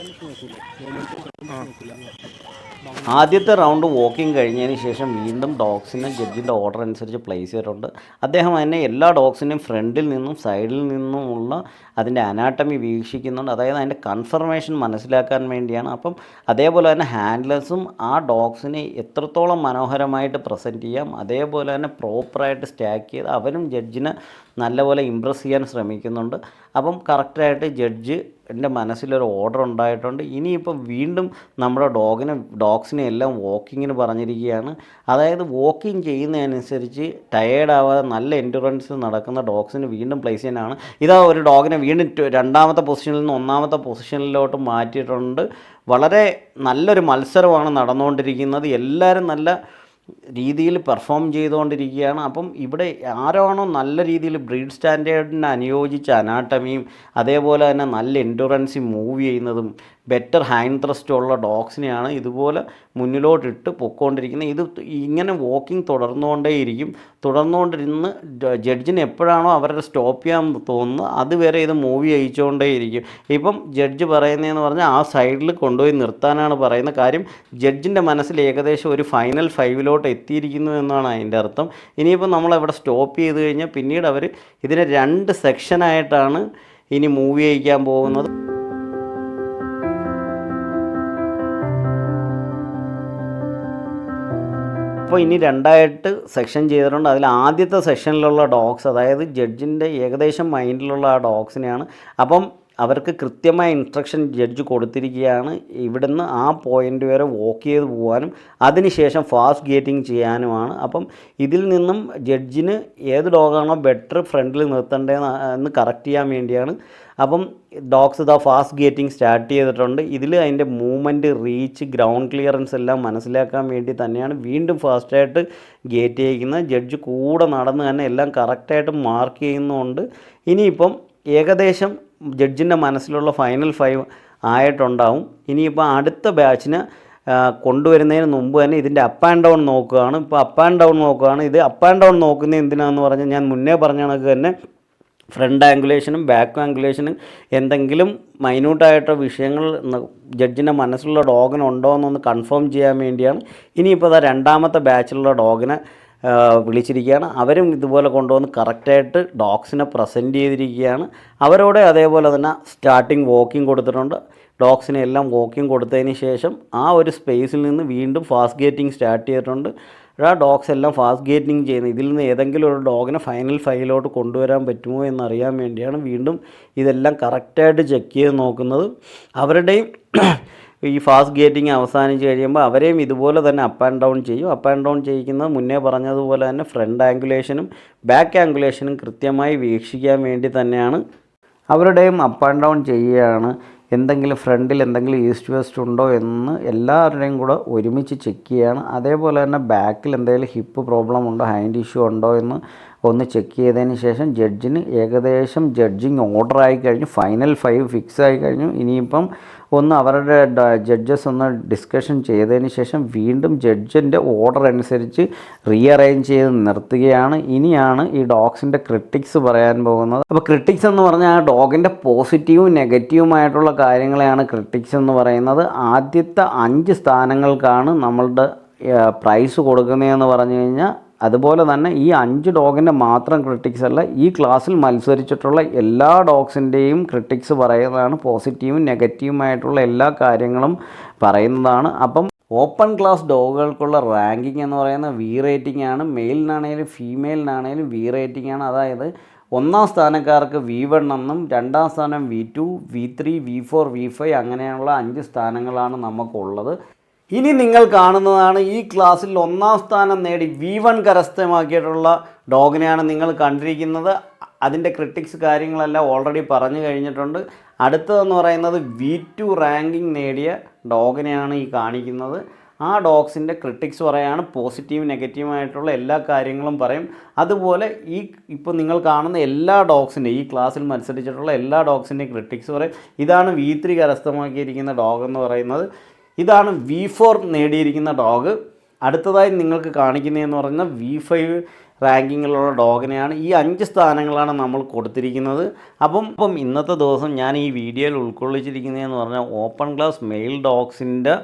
ആദ്യത്തെ റൗണ്ട് വാക്കിംഗ് കഴിഞ്ഞതിന് ശേഷം വീണ്ടും ഡോഗ്സിനെ ജഡ്ജിൻ്റെ ഓർഡർ അനുസരിച്ച് പ്ലേസ് ചെയ്തിട്ടുണ്ട്. അദ്ദേഹം തന്നെ എല്ലാ ഡോഗ്സിനെയും ഫ്രണ്ടിൽ നിന്നും സൈഡിൽ നിന്നുമുള്ള അതിൻ്റെ അനാട്ടമി വീക്ഷിക്കുന്നുണ്ട്. അതായത് അതിൻ്റെ കൺഫർമേഷൻ മനസ്സിലാക്കാൻ വേണ്ടിയാണ്. അപ്പം അതേപോലെ തന്നെ ഹാൻഡ്ലേഴ്സും ആ ഡോഗ്സിനെ എത്രത്തോളം മനോഹരമായിട്ട് പ്രസൻറ്റ് ചെയ്യാം അതേപോലെ തന്നെ പ്രോപ്പറായിട്ട് സ്റ്റാക്ക് ചെയ്ത് അവരും ജഡ്ജിനെ നല്ലപോലെ ഇമ്പ്രസ് ചെയ്യാൻ ശ്രമിക്കുന്നുണ്ട്. അപ്പം കറക്റ്റായിട്ട് ജഡ്ജ് എൻ്റെ മനസ്സിലൊരു ഓർഡർ ഉണ്ടായിട്ടുണ്ട്. ഇനിയിപ്പം വീണ്ടും നമ്മുടെ ഡോഗ്സിനെ എല്ലാം വാക്കിങ്ങിന് പറഞ്ഞിരിക്കുകയാണ്. അതായത് വാക്കിംഗ് ചെയ്യുന്നതനുസരിച്ച് ടയേർഡാവാതെ നല്ല എൻഡുറൻസ് നടക്കുന്ന ഡോഗ്സിന് വീണ്ടും പ്ലേസ് ചെയ്യാനാണ്. ഇതാ ഒരു ഡോഗിനെ വീണ്ടും രണ്ടാമത്തെ പൊസിഷനിൽ നിന്ന് ഒന്നാമത്തെ പൊസിഷനിലോട്ട് മാറ്റിയിട്ടുണ്ട്. വളരെ നല്ലൊരു മത്സരമാണ് നടന്നുകൊണ്ടിരിക്കുന്നത്. എല്ലാവരും നല്ല രീതിയിൽ പെർഫോം ചെയ്തുകൊണ്ടിരിക്കുകയാണ്. അപ്പം ഇവിടെ ആരാണോ നല്ല രീതിയിൽ ബ്രീഡ് സ്റ്റാൻഡേർഡിന് അനുയോജിച്ച അനാട്ടമിയും അതേപോലെ തന്നെ നല്ല എൻഡുറൻസിൽ മൂവ് ചെയ്യുന്നതും ബെറ്റർ ഹാൻഡ് ത്രസ്റ്റ് ഉള്ള ഡോഗ്സിനെയാണ് ഇതുപോലെ മുന്നിലോട്ടിട്ട് പൊയ്ക്കൊണ്ടിരിക്കുന്നത്. ഇത് ഇങ്ങനെ വാക്കിംഗ് തുടർന്നുകൊണ്ടിരുന്ന് ജഡ്ജിന് എപ്പോഴാണോ അവരുടെ സ്റ്റോപ്പ് ചെയ്യാൻ തോന്നുന്നത് അതുവരെ ഇത് മൂവ് ചെയ്യിച്ചുകൊണ്ടേയിരിക്കും. ഇപ്പം ജഡ്ജ് പറയുന്നതെന്ന് പറഞ്ഞാൽ ആ സൈഡിൽ കൊണ്ടുപോയി നിർത്താനാണ് പറയുന്ന കാര്യം. ജഡ്ജിൻ്റെ മനസ്സിൽ ഏകദേശം ഒരു ഫൈനൽ 5 എത്തിയിരിക്കുന്നു എന്നാണ് അതിൻ്റെ അർത്ഥം. ഇനിയിപ്പോൾ നമ്മളവിടെ സ്റ്റോപ്പ് ചെയ്ത് കഴിഞ്ഞാൽ പിന്നീട് അവർ ഇതിനെ 2 സെക്ഷനായിട്ടാണ് ഇനി മൂവ് ചെയ്യിക്കാൻ പോകുന്നത്. അപ്പോൾ ഇനി 2 സെക്ഷൻ ചെയ്തിട്ടുണ്ട്. അതിൽ ആദ്യത്തെ സെക്ഷനിലുള്ള ഡോഗ്സ്, അതായത് ജഡ്ജിൻ്റെ ഏകദേശം മൈൻഡിലുള്ള ആ ഡോഗ്സിനെയാണ്. അപ്പം അവർക്ക് കൃത്യമായ ഇൻസ്ട്രക്ഷൻ ജഡ്ജ് കൊടുത്തിരിക്കുകയാണ്. ഇവിടുന്ന് ആ പോയിൻ്റ് വരെ വാക്ക് ചെയ്ത് പോകാനും അതിനുശേഷം ഫാസ്റ്റ് ഗേറ്റിംഗ് ചെയ്യാനുമാണ്. അപ്പം ഇതിൽ നിന്നും ജഡ്ജിന് ഏത് ഡോഗാണോ ബെറ്റർ ഫ്രണ്ടിൽ നിർത്തേണ്ടതെന്ന് കറക്റ്റ് ചെയ്യാൻ വേണ്ടിയാണ്. അപ്പം ഡോഗ്സ് ഇതാ ഫാസ്റ്റ് ഗേറ്റിംഗ് സ്റ്റാർട്ട് ചെയ്തിട്ടുണ്ട്. ഇതിൽ അതിൻ്റെ മൂവ്മെൻറ്റ്, റീച്ച്, ഗ്രൗണ്ട് ക്ലിയറൻസ് എല്ലാം മനസ്സിലാക്കാൻ വേണ്ടി തന്നെയാണ് വീണ്ടും ഫാസ്റ്റായിട്ട് ഗേറ്റ് ചെയ്യിക്കുന്നത്. ജഡ്ജ് കൂടെ നടന്ന് തന്നെ എല്ലാം കറക്റ്റായിട്ട് മാർക്ക് ചെയ്യുന്നുണ്ട്. ഇനിയിപ്പം ഏകദേശം ജഡ്ജിൻ്റെ മനസ്സിലുള്ള ഫൈനൽ 5 ആയിട്ടുണ്ടാവും. ഇനിയിപ്പോൾ അടുത്ത ബാച്ചിന് കൊണ്ടുവരുന്നതിന് മുമ്പ് തന്നെ ഇതിൻ്റെ അപ്പ് ആൻഡ് ഡൗൺ നോക്കുകയാണ്. ഇപ്പോൾ അപ്പ് ആൻഡ് ഡൗൺ നോക്കുകയാണ്. ഇത് അപ്പ് ആൻഡ് ഡൗൺ നോക്കുന്നത് എന്തിനാണെന്ന് പറഞ്ഞാൽ ഞാൻ മുന്നേ പറഞ്ഞ കണക്ക് തന്നെ ഫ്രണ്ട് ആംഗുലേഷനും ബാക്ക് ആംഗുലേഷനും എന്തെങ്കിലും മൈന്യൂട്ടായിട്ടോ വിഷയങ്ങൾ ജഡ്ജിൻ്റെ മനസ്സിലുള്ള ഡോഗിനുണ്ടോ എന്നൊന്ന് കൺഫേം ചെയ്യാൻ വേണ്ടിയാണ്. ഇനിയിപ്പോൾ അതാ രണ്ടാമത്തെ ബാച്ചിലുള്ള ഡോഗിനെ വിളിച്ചിരിക്കുകയാണ്. അവരും ഇതുപോലെ കൊണ്ടുവന്ന് കറക്റ്റായിട്ട് ഡോഗ്സിനെ പ്രസൻറ്റ് ചെയ്തിരിക്കുകയാണ്. അവരോട് അതേപോലെ തന്നെ സ്റ്റാർട്ടിങ് വാക്കിംഗ് കൊടുത്തിട്ടുണ്ട്. ഡോഗ്സിനെ എല്ലാം വാക്കിംഗ് കൊടുത്തതിന് ശേഷം ആ ഒരു സ്പേസിൽ നിന്ന് വീണ്ടും ഫാസ്റ്റ് ഗേറ്റിംഗ് സ്റ്റാർട്ട് ചെയ്തിട്ടുണ്ട്. ആ ഡോഗ്സ് എല്ലാം ഫാസ്റ്റ് ഗേറ്റിംഗ് ചെയ്യുന്നത്. ഇതിൽ നിന്ന് ഏതെങ്കിലും ഒരു ഡോഗിനെ ഫൈനൽ ഫൈവിലോട്ട് കൊണ്ടുവരാൻ പറ്റുമോ എന്നറിയാൻ വേണ്ടിയാണ് വീണ്ടും ഇതെല്ലാം കറക്റ്റായിട്ട് ചെക്ക് ചെയ്ത് നോക്കുന്നത്. അവരുടെയും ഈ ഫാസ്റ്റ് ഗേറ്റിംഗ് അവസാനിച്ച് കഴിയുമ്പോൾ അവരെയും ഇതുപോലെ തന്നെ അപ്പ് ആൻഡ് ഡൗൺ ചെയ്യും. അപ്പ് ആൻഡ് ഡൗൺ ചെയ്യിക്കുന്നത് മുന്നേ പറഞ്ഞതുപോലെ തന്നെ ഫ്രണ്ട് ആംഗുലേഷനും ബാക്ക് ആംഗുലേഷനും കൃത്യമായി വീക്ഷിക്കാൻ വേണ്ടി തന്നെയാണ് അവരുടെയും അപ്പ് ആൻഡ് ഡൗൺ ചെയ്യുകയാണ്. എന്തെങ്കിലും ഫ്രണ്ടിൽ എന്തെങ്കിലും ഈസ്റ്റ് വെസ്റ്റ് ഉണ്ടോ എന്ന് എല്ലാവരുടെയും കൂടെ ഒരുമിച്ച് ചെക്ക് ചെയ്യുകയാണ്. അതേപോലെ തന്നെ ബാക്കിൽ എന്തെങ്കിലും ഹിപ്പ് പ്രോബ്ലം ഉണ്ടോ, ഹാൻഡ് ഇഷ്യൂ ഉണ്ടോ എന്ന് ഒന്ന് ചെക്ക് ചെയ്തതിന് ശേഷം ജഡ്ജിന് ഏകദേശം ജഡ്ജിങ് ഓർഡർ ആയി കഴിഞ്ഞു, ഫൈനൽ 5 ഫിക്സ് ആയി കഴിഞ്ഞു. ഇനിയിപ്പം ഒന്ന് അവരുടെ ജഡ്ജസ് ഒന്ന് ഡിസ്കഷൻ ചെയ്തതിന് ശേഷം വീണ്ടും ജഡ്ജിൻ്റെ ഓർഡർ അനുസരിച്ച് റീഅറേഞ്ച് ചെയ്ത് നിർത്തുകയാണ്. ഇനിയാണ് ഈ ഡോഗ്സിൻ്റെ ക്രിട്ടിക്സ് പറയാൻ പോകുന്നത്. അപ്പോൾ ക്രിട്ടിക്സ് എന്ന് പറഞ്ഞാൽ ആ ഡോഗിൻ്റെ പോസിറ്റീവും നെഗറ്റീവുമായിട്ടുള്ള കാര്യങ്ങളെയാണ് ക്രിട്ടിക്സ് എന്ന് പറയുന്നത്. ആദ്യത്തെ 5 സ്ഥാനങ്ങൾക്കാണ് നമ്മളുടെ പ്രൈസ് കൊടുക്കുന്നതെന്ന് പറഞ്ഞു കഴിഞ്ഞാൽ, അതുപോലെ തന്നെ ഈ 5 ഡോഗിൻ്റെ മാത്രം ക്രിട്ടിക്സ് അല്ല, ഈ ക്ലാസ്സിൽ മത്സരിച്ചിട്ടുള്ള എല്ലാ ഡോഗ്സിൻ്റെയും ക്രിട്ടിക്സ് പറയുന്നതാണ്. പോസിറ്റീവും നെഗറ്റീവുമായിട്ടുള്ള എല്ലാ കാര്യങ്ങളും പറയുന്നതാണ്. അപ്പം ഓപ്പൺ ക്ലാസ് ഡോഗുകൾക്കുള്ള റാങ്കിങ് എന്ന് പറയുന്നത് വി റേറ്റിംഗ് ആണ്. മെയിലിനാണേലും ഫീമെയിലിനാണേലും വി റേറ്റിംഗ് ആണ്. അതായത് 1ാം സ്ഥാനക്കാർക്ക് V1 എന്നും 2ാം സ്ഥാനം V2, V3, V4, V5 അങ്ങനെയുള്ള 5 സ്ഥാനങ്ങളാണ് നമുക്കുള്ളത്. ഇനി നിങ്ങൾ കാണുന്നതാണ് ഈ ക്ലാസ്സിൽ 1ാം സ്ഥാനം നേടി V1 കരസ്ഥമാക്കിയിട്ടുള്ള ഡോഗിനെയാണ് നിങ്ങൾ കണ്ടിരിക്കുന്നത്. അതിൻ്റെ ക്രിട്ടിക്സ് കാര്യങ്ങളെല്ലാം ഓൾറെഡി പറഞ്ഞു കഴിഞ്ഞിട്ടുണ്ട്. അടുത്തതെന്ന് പറയുന്നത് V2 റാങ്കിങ് നേടിയ ഡോഗിനെയാണ് ഈ കാണിക്കുന്നത്. ആ ഡോഗ്സിൻ്റെ ക്രിട്ടിക്സ് പറയാണ്. പോസിറ്റീവ് നെഗറ്റീവായിട്ടുള്ള എല്ലാ കാര്യങ്ങളും പറയും. അതുപോലെ ഇപ്പോൾ നിങ്ങൾ കാണുന്ന എല്ലാ ഡോഗ്സിൻ്റെയും ഈ ക്ലാസ്സിൽ മത്സരിച്ചിട്ടുള്ള എല്ലാ ഡോഗ്സിൻ്റെയും ക്രിട്ടിക്സ് പറയും. ഇതാണ് V3 കരസ്ഥമാക്കിയിരിക്കുന്ന ഡോഗ് എന്ന് പറയുന്നത്. ഇതാണ് V4 നേടിയിരിക്കുന്ന ഡോഗ്. അടുത്തതായി നിങ്ങൾക്ക് കാണിക്കുന്നതെന്ന് പറഞ്ഞാൽ V5 റാങ്കിങ്ങിലുള്ള ഡോഗിനെയാണ്. ഈ 5 സ്ഥാനങ്ങളാണ് നമ്മൾ കൊടുത്തിരിക്കുന്നത്. അപ്പം ഇന്നത്തെ ദിവസം ഞാൻ ഈ വീഡിയോയിൽ ഉൾക്കൊള്ളിച്ചിരിക്കുന്നതെന്ന് പറഞ്ഞാൽ ഓപ്പൺ ക്ലാസ് മെയിൽ ഡോഗ്സിൻ്റെ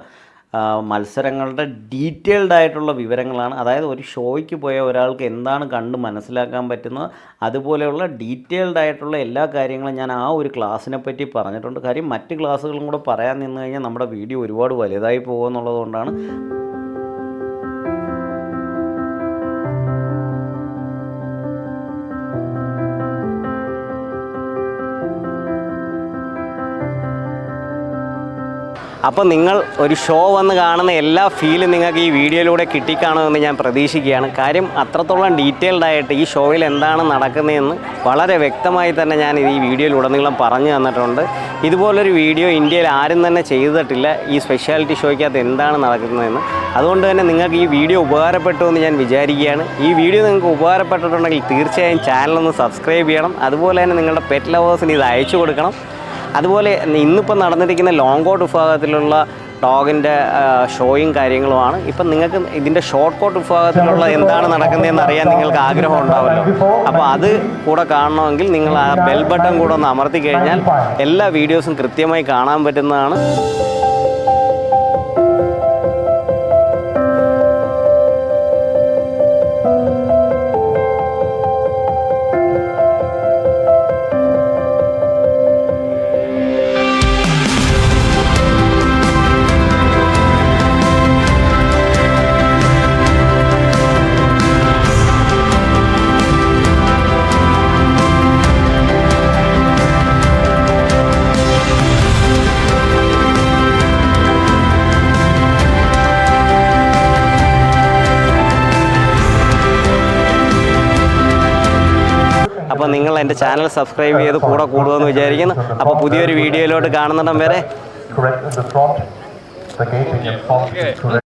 മത്സരങ്ങളുടെ ഡീറ്റെയിൽഡ് ആയിട്ടുള്ള വിവരങ്ങളാണ്. അതായത് ഒരു ഷോയ്ക്ക് പോയ ഒരാൾക്ക് എന്താണ് കണ്ട് മനസ്സിലാക്കാൻ പറ്റുന്നത്, അതുപോലെയുള്ള ഡീറ്റെയിൽഡ് ആയിട്ടുള്ള എല്ലാ കാര്യങ്ങളും ഞാൻ ആ ഒരു ക്ലാസ്സിനെ പറ്റി പറഞ്ഞിട്ടുണ്ട്. കാര്യം മറ്റ് ക്ലാസ്സുകളും കൂടെ പറയാൻ നിന്ന് കഴിഞ്ഞാൽ നമ്മുടെ വീഡിയോ ഒരുപാട് വലുതായി പോകുമെന്നുള്ളത് കൊണ്ടാണ്. അപ്പോൾ നിങ്ങൾ ഒരു ഷോ വന്ന് കാണുന്ന എല്ലാ ഫീലും നിങ്ങൾക്ക് ഈ വീഡിയോയിലൂടെ കിട്ടിക്കാണുമെന്ന് ഞാൻ പ്രതീക്ഷിക്കുകയാണ്. കാര്യം അത്രത്തോളം ഡീറ്റെയിൽഡ് ആയിട്ട് ഈ ഷോയിൽ എന്താണ് നടക്കുന്നതെന്ന് വളരെ വ്യക്തമായി തന്നെ ഞാൻ ഈ വീഡിയോയിലുടനീളം പറഞ്ഞു തന്നിട്ടുണ്ട്. ഇതുപോലൊരു വീഡിയോ ഇന്ത്യയിൽ ആരും തന്നെ ചെയ്തിട്ടില്ല, ഈ സ്പെഷ്യാലിറ്റി ഷോയ്ക്കകത്ത് എന്താണ് നടക്കുന്നതെന്ന്. അതുകൊണ്ട് തന്നെ നിങ്ങൾക്ക് ഈ വീഡിയോ ഉപകാരപ്പെട്ടു എന്ന് ഞാൻ വിചാരിക്കുകയാണ്. ഈ വീഡിയോ നിങ്ങൾക്ക് ഉപകാരപ്പെട്ടിട്ടുണ്ടെങ്കിൽ തീർച്ചയായും ചാനലൊന്ന് സബ്സ്ക്രൈബ് ചെയ്യണം. അതുപോലെ തന്നെ നിങ്ങളുടെ പെറ്റ് ലവേഴ്സിന് ഇത് അയച്ചു കൊടുക്കണം. അതുപോലെ ഇന്നിപ്പോൾ നടന്നിരിക്കുന്ന ലോങ് കോട്ട് വിഭാഗത്തിലുള്ള ഡോഗിൻ്റെ ഷോയും കാര്യങ്ങളുമാണ്. ഇപ്പം നിങ്ങൾക്ക് ഇതിൻ്റെ ഷോർട്ട് കോട്ട് വിഭാഗത്തിലുള്ള എന്താണ് നടക്കുന്നതെന്ന് അറിയാൻ നിങ്ങൾക്ക് ആഗ്രഹം ഉണ്ടാവുമല്ലോ. അപ്പോൾ അത് കൂടെ കാണണമെങ്കിൽ നിങ്ങൾ ആ ബെൽ ബട്ടൺ കൂടെ ഒന്ന് അമർത്തി കഴിഞ്ഞാൽ എല്ലാ വീഡിയോസും കൃത്യമായി കാണാൻ പറ്റുന്നതാണ്. അപ്പോൾ നിങ്ങൾ എൻ്റെ ചാനൽ സബ്സ്ക്രൈബ് ചെയ്ത് കൂടെ കൂടുമെന്ന് വിചാരിക്കുന്നു. അപ്പോൾ പുതിയൊരു വീഡിയോയിലോട്ട് കാണുന്നിടം വരെ